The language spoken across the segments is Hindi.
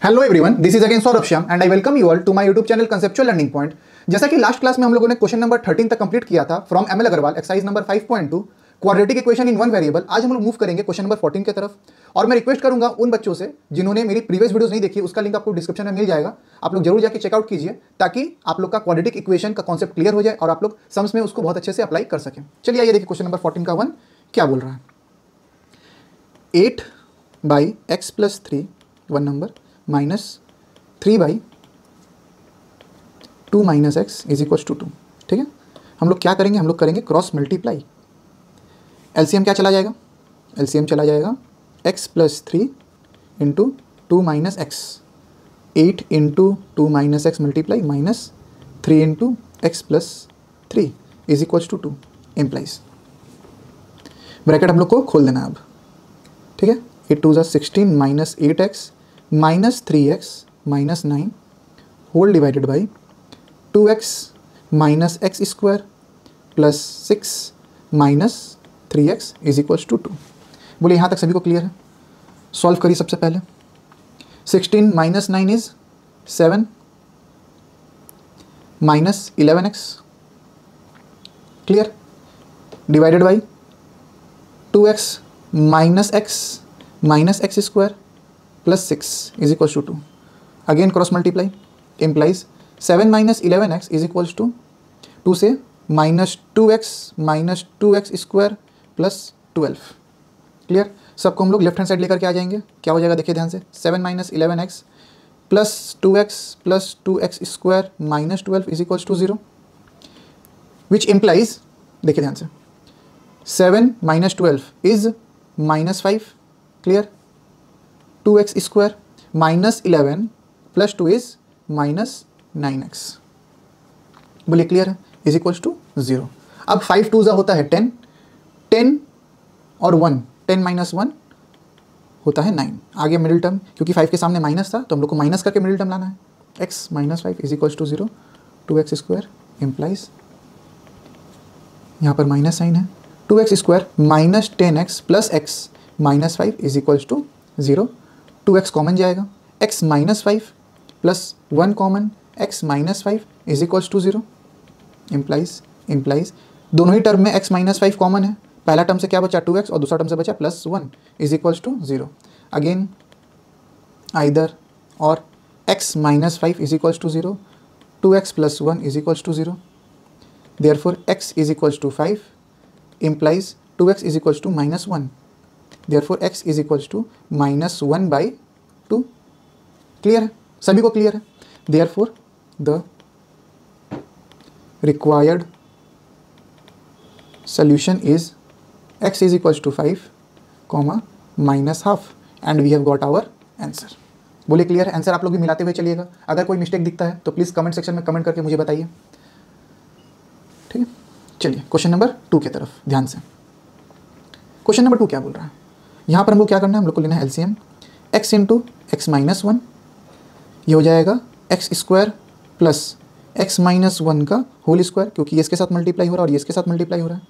Hello everyone, this is again Saurabh Shyam and I welcome you all to my YouTube channel conceptual learning point. जैसा कि लास्ट क्लास में हम लोगों ने क्वेश्चन नंबर 13 तक कंप्लीट किया था from ML Agarwal exercise number 5.2 quadratic equation in one variable. आज हम लोग मूव करेंगे क्वेश्चन नंबर 14 की तरफ। और मैं रिक्वेस्ट करूंगा उन बच्चों से जिन्होंने मेरी प्रीवियस वीडियोस नहीं देखी, उसका लिंक आपको डिस्क्रिप्शन में मिल जाएगा, आप लोग जरूर जाके चेकआउट कीजिए ताकि आप लोग का क्वाड्रेटिक इक्वेशन का कॉन्सेप्ट क्लियर हो जाए और आप लोग सम्स में उसको बहुत अच्छे से अप्लाई कर सकें। चलिए आइए देखिए क्वेश्चन नंबर 14 का 1 क्या बोल रहा है। 8/x+3 one number minus 3/2 - x is equal to 2। ठीक है, हम लोग क्या करेंगे, हम लोग करेंगे क्रॉस मल्टीप्लाई। एलसीएम क्या चला जाएगा, एलसीएम चला जाएगा x+3 into 2 - x, 8 into 2 - x multiply minus 3 into x+3 is equal to 2 implies. Bracket हम लोग को खोल देना अब। ठीक है, 8 2 = 16 minus 8x minus 3x minus 9 whole divided by 2x minus x square plus 6 minus 3x is equal to 2। बोलिए यहाँ तक सभी को क्लियर है? सॉल्व करिए सबसे पहले। 16 minus 9 is 7 minus 11x clear, divided by 2x minus x square plus 6 is equal to 2। Again cross multiply implies 7 minus 11x is equal to 2 से minus 2x square plus 12। Clear, सबको हम लोग लेफ्ट हैंड साइड लेकर के आ जाएंगे। क्या हो जाएगा देखिए ध्यान से, 7 minus 11x plus 2x square minus 12 is equal to 0, which implies देखिए ध्यान से 7 minus 12 is minus 5। Clear, 2x square minus 11 plus 2 is minus 9x। बोलिए क्लियर है, इज इक्वल टू 0। अब 5 2 होता है 10, 10 और 1, 10 माइनस 1 होता है 9। आगे मिडिल टर्म, क्योंकि 5 के सामने माइनस था तो हम लोग को माइनस करके मिडिल टर्म लाना है। x minus 5 is equal to 0, 2x square implies यहाँ पर माइनस साइन है, 2x square minus 10x plus x minus 5 is equal to 0। 2x common जाएगा, x minus 5 plus 1 common, x minus 5 is equals to 0 implies दोनों ही टर्म में x माइनस 5 कॉमन है। पहला टर्म से क्या बचा 2x और दूसरा टर्म से बचा plus 1 is equals to 0। Again either और x minus 5 is equals to 0, 2x plus 1 is equals to 0। Therefore x is equals to 5 implies 2x is equals to minus 1, therefore x is equals to minus 1/2। Clear है, सभी को क्लियर है? Therefore the required solution is x is equals to 5 comma minus half and we have got our answer। बोलिए क्लियर है? आंसर आप लोग भी मिलाते हुए चलिएगा। अगर कोई मिस्टेक दिखता है तो प्लीज़ कमेंट सेक्शन में कमेंट करके मुझे बताइए। ठीक है, चलिए क्वेश्चन नंबर 2 की तरफ ध्यान से। क्वेश्चन नंबर 2 क्या बोल रहा है, यहाँ पर हम लोग क्या करना है, हम लोग को लेना है LCM. x into x minus 1 ये हो जाएगा x square plus x minus 1 का होल स्क्वायर, क्योंकि ये इसके साथ मल्टीप्लाई हो रहा है और ये इसके साथ मल्टीप्लाई हो रहा है,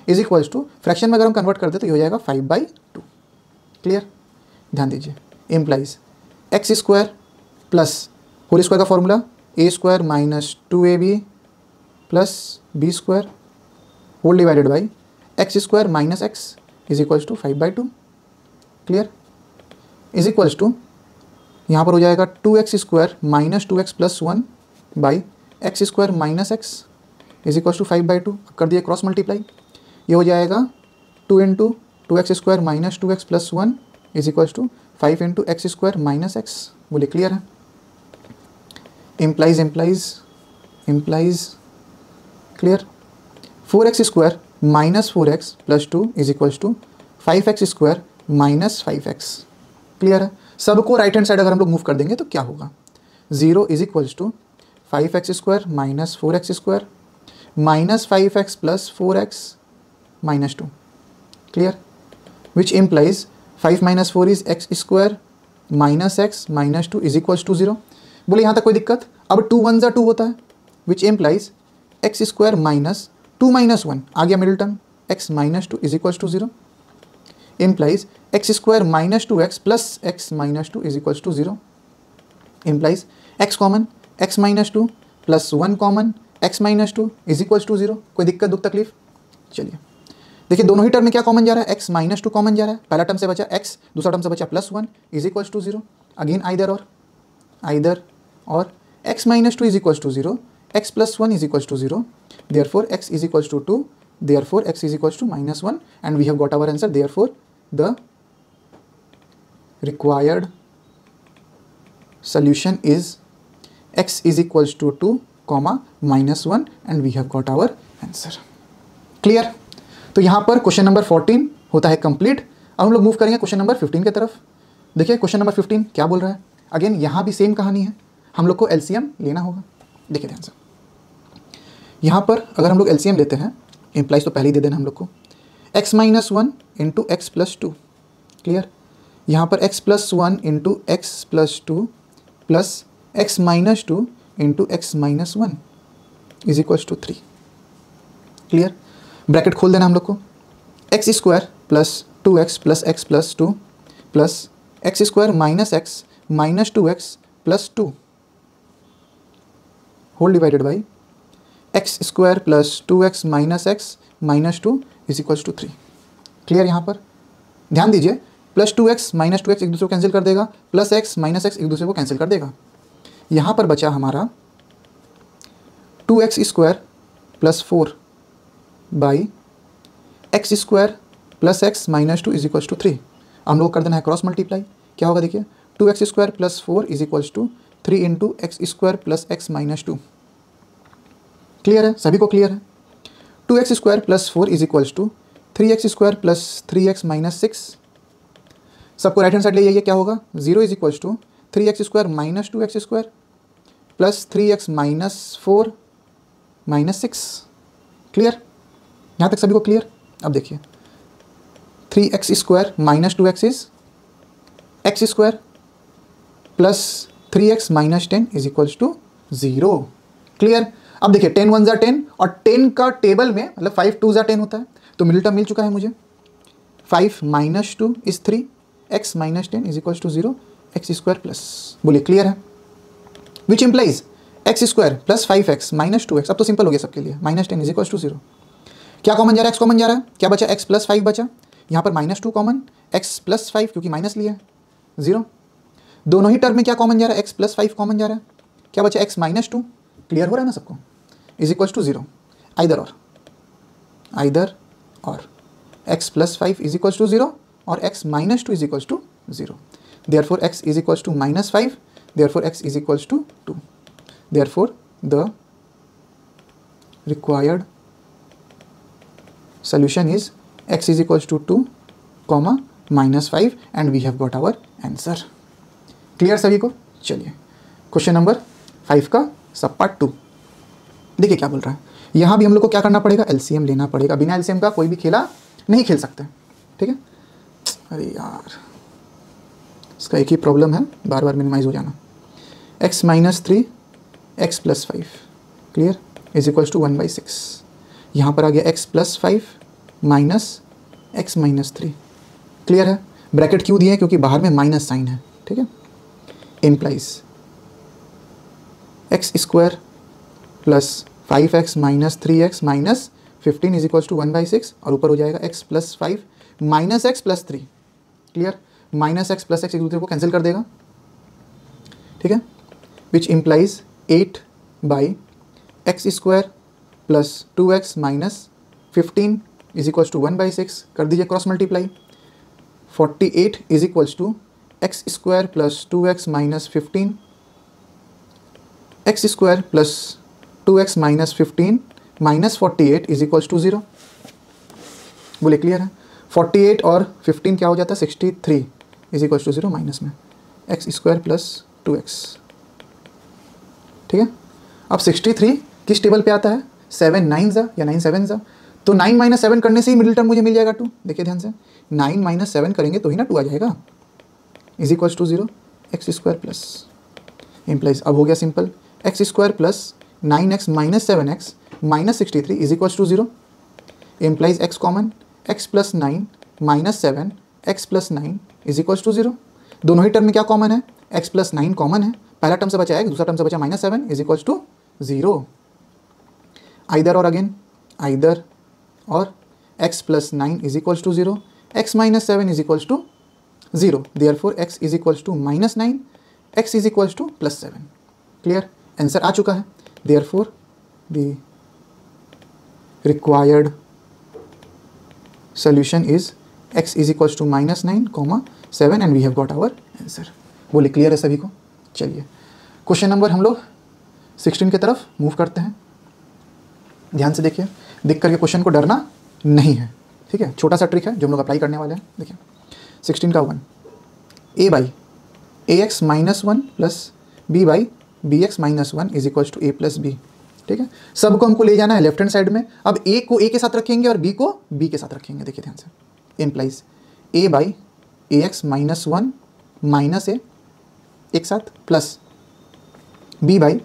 इज इक्वल्स टू फ्रैक्शन में अगर हम कन्वर्ट कर दे तो ये हो जाएगा 5/2। क्लियर, ध्यान दीजिए, implies x square plus whole square का formula a square minus 2ab plus b square whole divided by x square minus x is equals to 5/2। Clear, is equals to यहाँ पर हो जाएगा 2x square minus 2x plus 1 by x square minus x is equal to 5/2। कर दिए क्रॉस मल्टीप्लाई, ये हो जाएगा 2 into 2x square minus 2x plus 1 is equal to 5 into x square minus x. बोलिए क्लियर है? Implies clear, 4x square minus 4x plus 2 is equal to 5x square minus 5x। Clear है? सबको राइट हैंड साइड अगर हम लोग मूव कर देंगे तो क्या होगा, 0 is equals to 5x square minus 4x square minus 5x plus 4x minus 2। Clear, which implies 5 minus 4 is x square minus x minus 2 is equals to 0। बोले यहाँ तक कोई दिक्कत? अब 2 1 ज़ा 2 होता है, which implies x square minus 2 minus 1 आ गया middle term, x minus 2 is equals to 0 implies x square minus 2x plus x minus 2 is equals to 0। Implies x common x minus two plus 1 common x minus two is equals to 0। कोई दिक्कत दुख तकलीफ? चलिए देखिए दोनों ही टर्म में क्या कॉमन जा रहा है, x माइनस टू कॉमन जा रहा है, पहला टर्म से बचा x, दूसरा टर्म से बचा plus 1 is equals to 0। Again either और x minus two is equals to 0, x plus 1 is equals to 0, therefore x is equals to 2, therefore x is equals to minus 1, and we have got our answer. Therefore the required solution is x is equals to 2 comma minus 1, and we have got our answer. Clear? तो यहाँ पर क्वेश्चन नंबर 14 होता है कंप्लीट। अब हम लोग मूव करेंगे क्वेश्चन नंबर 15 की तरफ। देखिए क्वेश्चन नंबर 15 क्या बोल रहा है। अगेन यहाँ भी सेम कहानी है, हम लोग को एलसीएम लेना होगा। देखिए ध्यान से, यहाँ पर अगर हम लोग एलसीएम लेते हैं, इम्प्लाइज तो पहले ही दे देना हम लोग को, x minus 1 into x plus 2। Clear? यहाँ पर x plus 1 into x plus 2 plus x minus 2 into x minus 1 is equals to 3। Clear? Bracket खोल देना हम लोग को, x square plus 2x plus x plus 2 plus x square minus x minus 2x plus 2 whole divided by x square plus 2x minus x minus 2 is equals to 3। Clear? यहाँ पर ध्यान दीजिए, प्लस 2x माइनस 2x एक दूसरे को कैंसिल कर देगा, प्लस x माइनस x एक दूसरे को कैंसिल कर देगा। यहाँ पर बचा हमारा 2x square plus 4 by x square plus x minus 2 is equals to 3। हम लोग कर देना है क्रॉस मल्टीप्लाई। क्या होगा देखिए, 2x square plus 4 is equals to 3 into x square plus x minus 2। Clear है? सभी को क्लियर है? 2x square plus 4 is equals to 3x square plus 3x minus 6। सबको राइट हैंड साइड ले जाइए, क्या होगा, 0 is equals to 3x square minus 2x square plus 3x minus 4 minus 6। Clear? यहाँ तक सभी को क्लियर? अब देखिए 3x square minus 2x is x square plus 3x minus 10 is equals to 0। Clear? अब देखिए 10 1 जा 10 और 10 का टेबल में मतलब 5 2 जा 10 होता है, तो मिडिल टर्म मिल चुका है मुझे। 5 minus 2 is 3, x minus 10 is equals to 0, x square plus, बोलिए क्लियर है? Which implies x square plus 5x minus 2x, अब तो सिंपल हो गया सबके लिए, माइनस 10 इज इक्वल्स टू 0। क्या कॉमन जा रहा है, x कॉमन जा रहा है, क्या बचा, x प्लस 5 बचा, यहाँ पर माइनस 2 कॉमन, x प्लस 5 क्योंकि माइनस लिया है 0। दोनों ही टर्म में क्या कॉमन जा रहा है, x प्लस 5 कॉमन जा रहा है, क्या बचा, x माइनस 2। क्लियर हो रहा है ना सबको? Is equals to 0। आइदर और x plus 5 is equals to 0 और x minus 2 is equals to 0। Therefore x is equals to minus 5, therefore x is equals to 2, therefore the required solution is x is equals to 2 comma minus 5 and we have got our answer। Clear सभी को? चलिए क्वेश्चन नंबर 5 का सब पार्ट 2 देखिए क्या बोल रहा है। यहाँ भी हम लोग को क्या करना पड़ेगा, एलसीएम लेना पड़ेगा। बिना एलसीएम का कोई भी खेला नहीं खेल सकते, ठीक है? अरे यार इसका एक ही प्रॉब्लम है, बार बार मिनिमाइज हो जाना। x minus 3 x plus 5 clear is equals to 1/6। यहाँ पर आ गया x plus 5 minus x minus 3। Clear है? ब्रैकेट क्यों दिए हैं, क्योंकि बाहर में माइनस साइन है, ठीक है? Implies x square plus 5x minus 3x minus 15 is equals to 1/6 और ऊपर हो जाएगा x plus 5 minus x plus 3। Clear? Minus x plus x एक दूसरे को कैंसिल कर देगा, ठीक है? Which implies 8/x square plus 2x minus 15 is equals to 1/6। कर दीजिए cross multiply. 48 is equals to x square plus 2x minus 15, x square plus 2x minus 15 minus 48 is equals to 0। बोले क्लियर है? 48 और 15 क्या हो जाता है, 63 इज इक्वल्स टू 0 माइनस में एक्स स्क्वायर प्लस 2x। ठीक है? अब 63 किस टेबल पे आता है, 7 9 जा या 9 7 जा, तो 9 माइनस 7 करने से ही मिडिल टर्म मुझे मिल जाएगा 2। देखिए ध्यान से, 9 माइनस 7 करेंगे तो ही ना 2 आ जाएगा, is equals to 0 x square plus implies. अब हो गया simple, x square plus 9x minus 7x minus 63 is equals to 0 implies x common, x plus 9 minus 7 x plus 9 is equals to 0। दोनों ही टर्म में क्या कॉमन है, एक्स प्लस 9 कॉमन है, पहला टर्म से बचा x, दूसरा टर्म से बचा -7 इज इक्वल्स टू 0। आइदर और अगेन, आइदर और x plus 9 is equals to 0, x minus 7 is equals to 0, therefore x is equals to -9, x is equals to +7। Clear, answer आ चुका है। Therefore the required solution is x is equals to -9, 7 and we have got our answer। बोले क्लियर है सभी को? चलिए क्वेश्चन नंबर हम लोग 16 की तरफ मूव करते हैं। ध्यान से देखिए, देख करके क्वेश्चन को डरना नहीं है, ठीक है। छोटा सा ट्रिक है जो हम लोग अप्लाई करने वाले हैं। देखिए 16 का 1, a by ax minus 1 plus b by bx minus 1 is equals to a plus b. ठीक है, सबको हमको ले जाना है लेफ्ट हैंड साइड में। अब a को a के साथ रखेंगे और b को b के साथ रखेंगे। देखिए ध्यान से, implies a by ax minus 1 minus a एक साथ plus b by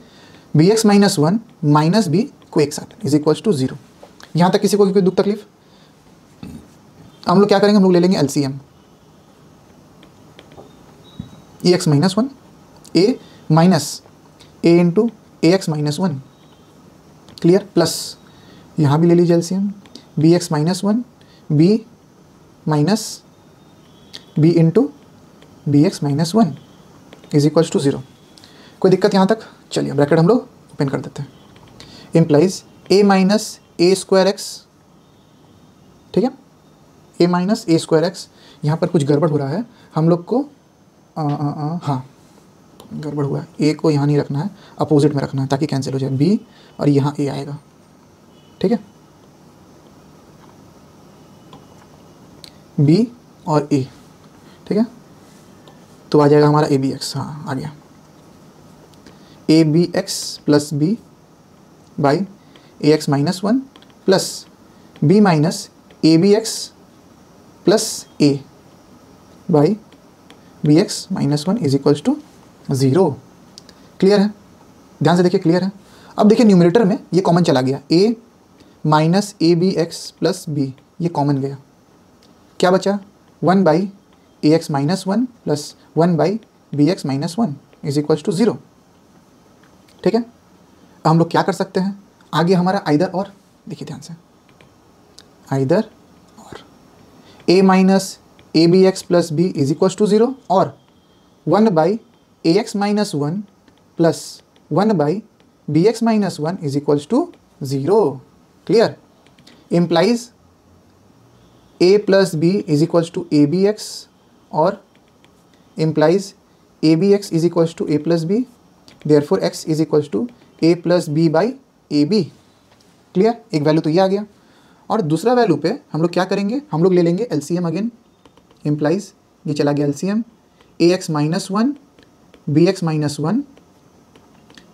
bx minus 1 minus b को एक साथ इज इक्वल्स टू 0। यहाँ तक किसी को कोई दुख तकलीफ? हम लोग क्या करेंगे, हम लोग ले लेंगे LCM. ax minus 1 a minus a into ax minus 1, clear, plus यहाँ भी ले लीजिए LCM, bx minus 1 b minus b into bx minus 1 is equals to 0। कोई दिक्कत यहाँ तक? चलिए ब्रैकेट हम लोग ओपन कर देते हैं। Implies a minus A square x, ठीक है, a minus A square x. यहाँ पर कुछ गड़बड़ हो रहा है हम लोग को, हाँ गड़बड़ हुआ है। ए को यहाँ नहीं रखना है, अपोजिट में रखना है ताकि कैंसिल हो जाए। बी और यहाँ ए आएगा, ठीक है, बी और ए, ठीक है, तो आ जाएगा हमारा ए बी एक्स। हाँ आ गया, a b x plus b by a x minus 1 plus b minus a b x plus a by b x minus 1 is equals to 0। Clear है? ध्यान से देखिए, क्लियर है? अब देखिए न्यूमरेटर में ये कॉमन चला गया, a minus a b x plus b, ये कॉमन गया। क्या बचा? 1 by a x minus 1 plus 1 by b x minus 1 is equals to 0। ठीक है, अब हम लोग क्या कर सकते हैं आगे? हमारा आइदर और, देखिए ध्यान से, आइदर और a minus a b x plus b is equals to 0 और 1 by a x minus 1 plus 1 by b x minus 1 is equals to 0। Clear? Implies a plus b is equals to a b x और implies a b x is equals to a plus b, therefore x is equals to a plus b by a b. Clear? एक वैल्यू तो ये आ गया और दूसरा वैल्यू पे हम लोग क्या करेंगे, हम लोग ले लेंगे एलसीएम अगेन। इम्प्लाइज ये चला गया LCM, a x minus 1 b x minus 1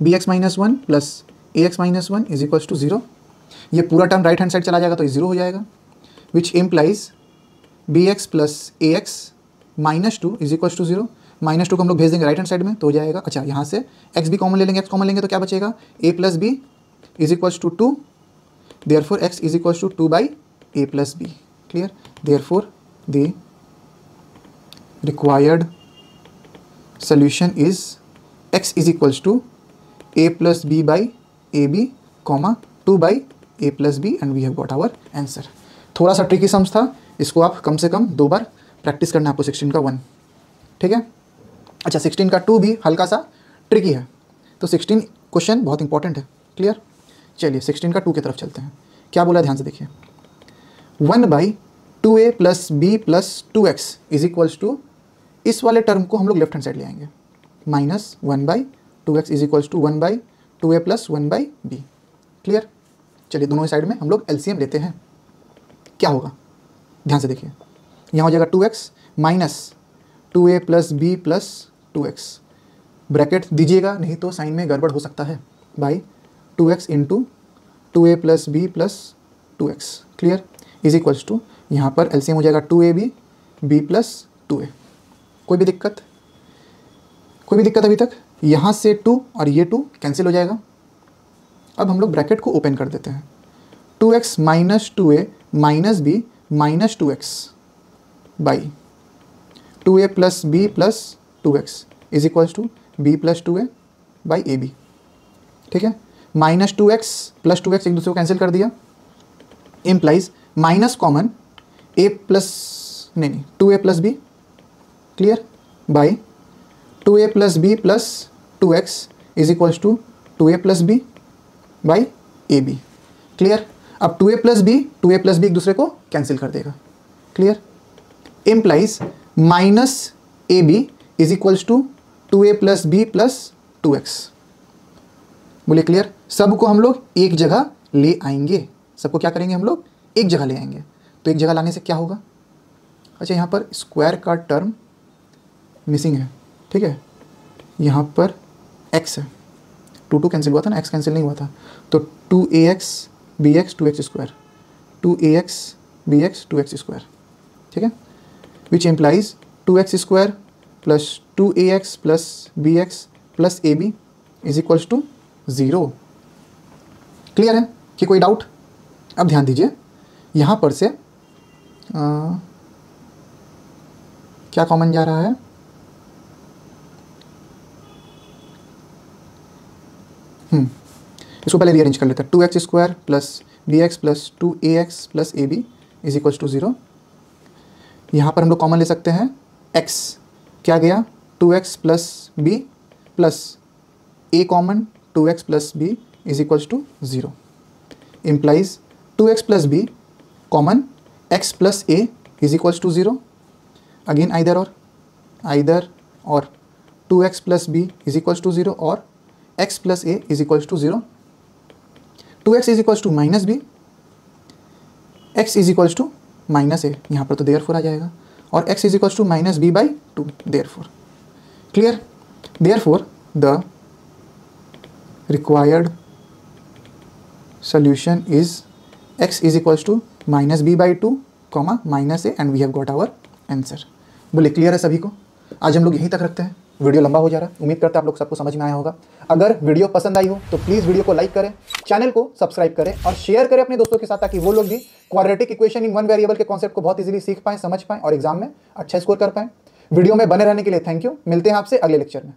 b x minus 1 plus a x minus 1 is equals to 0। ये पूरा टर्म राइट हैंड साइड चला जाएगा तो ये 0 हो जाएगा, which implies b x plus a x minus 2 is equals to 0। Minus 2 को हम लोग भेज देंगे राइट हैंड साइड में तो हो जाएगा, अच्छा यहाँ से x भी कॉमन ले लेंगे, x कॉमन लेंगे तो क्या बचेगा, a plus b is equals to 2, therefore x is equals to 2 by a plus b. Clear? Therefore the required solution is x is equals to a plus b by ab, 2 by a plus b and we have got our answer। थोड़ा सा ट्रिकी सम्स था, इसको आप कम से कम 2 बार प्रैक्टिस करना है आपको 16 का 1। ठीक है, अच्छा 16 का 2 भी हल्का सा ट्रिकी है, तो 16 क्वेश्चन बहुत इंपॉर्टेंट है। क्लियर? चलिए 16 का 2 की तरफ चलते हैं। क्या बोला ध्यान से देखिए, 1 by 2a plus b plus 2x is equals to, इस वाले टर्म को हम लोग लेफ्ट हैंड साइड ले आएंगे, minus 1 by 2x is equals to 1 by 2a plus 1 by b. Clear? चलिए दोनों साइड में हम लोग एलसीएम लेते हैं। क्या होगा ध्यान से देखिए, यहाँ हो जाएगा 2x minus 2a plus b plus 2x, bracket दीजिएगा नहीं तो साइन में गड़बड़ हो सकता है, by 2x into 2a plus b plus 2x। Clear? Is equals to, यहाँ पर एलसीएम हो जाएगा 2ab b प्लस 2a। कोई भी दिक्कत? कोई भी दिक्कत अभी तक? यहाँ से 2 और ये 2 कैंसिल हो जाएगा। अब हम लोग ब्रैकेट को ओपन कर देते हैं, 2x minus 2a minus b minus 2x by 2a plus b plus 2x is equals to b plus 2a by a b, ठीक है। माइनस 2x प्लस 2x एक दूसरे को कैंसिल कर दिया, implies minus common a plus नहीं 2a plus b, clear, by 2a plus b plus 2x is equals to 2a plus b by a b, clear. अब 2a प्लस बी एक दूसरे को कैंसिल कर देगा, clear. Implies minus a b is equals to 2a plus b plus 2x, बोलिए क्लियर। सबको हम लोग एक जगह ले आएंगे, सबको क्या करेंगे हम लोग एक जगह ले आएंगे। तो एक जगह लाने से क्या होगा, अच्छा यहाँ पर स्क्वायर का टर्म मिसिंग है, ठीक है। यहाँ पर x है, 2 कैंसिल हुआ था ना, x कैंसिल नहीं हुआ था, तो 2ax bx 2x square, 2ax bx 2x square, ठीक है। Which implies 2x square plus 2ax plus bx plus ab is equals to 0, clear है कि कोई डाउट। अब ध्यान दीजिए यहाँ पर से क्या कॉमन जा रहा है, इसको पहले रीअरेंज कर लेते हैं। 2x square plus bx plus 2ax plus ab is equals to 0। यहाँ पर हम लोग कॉमन ले सकते हैं x, क्या गया 2x plus b plus a common 2x plus b is equals to 0, implies 2x plus b common x plus a is equals to 0, again either और 2x plus b is equals to 0 और x plus a is equals to 0, 2x is equals to minus b, x is equals to minus a, यहाँ पर तो देयरफॉर आ जाएगा, और x is equals to minus b by 2, therefore, clear. Therefore the required solution is x is equals to minus b by 2 comma minus a and we have got our answer। बोले क्लियर है सभी को। आज हम लोग यहीं तक रखते हैं, वीडियो लंबा हो जा रहा है, उम्मीद करते हैं आप लोग सबको समझ में आया होगा। अगर वीडियो पसंद आई हो तो प्लीज़ वीडियो को लाइक करें, चैनल को सब्सक्राइब करें और शेयर करें अपने दोस्तों के साथ, ताकि वो लोग भी quadratic equation in one variable के कॉन्सेप्ट को बहुत इजीली सीख पाएं, समझ पाएं और एग्जाम में अच्छा स्कोर कर पाएं। वीडियो में बने रहने के लिए थैंक यू, मिलते हैं आपसे अगले लेक्चर में।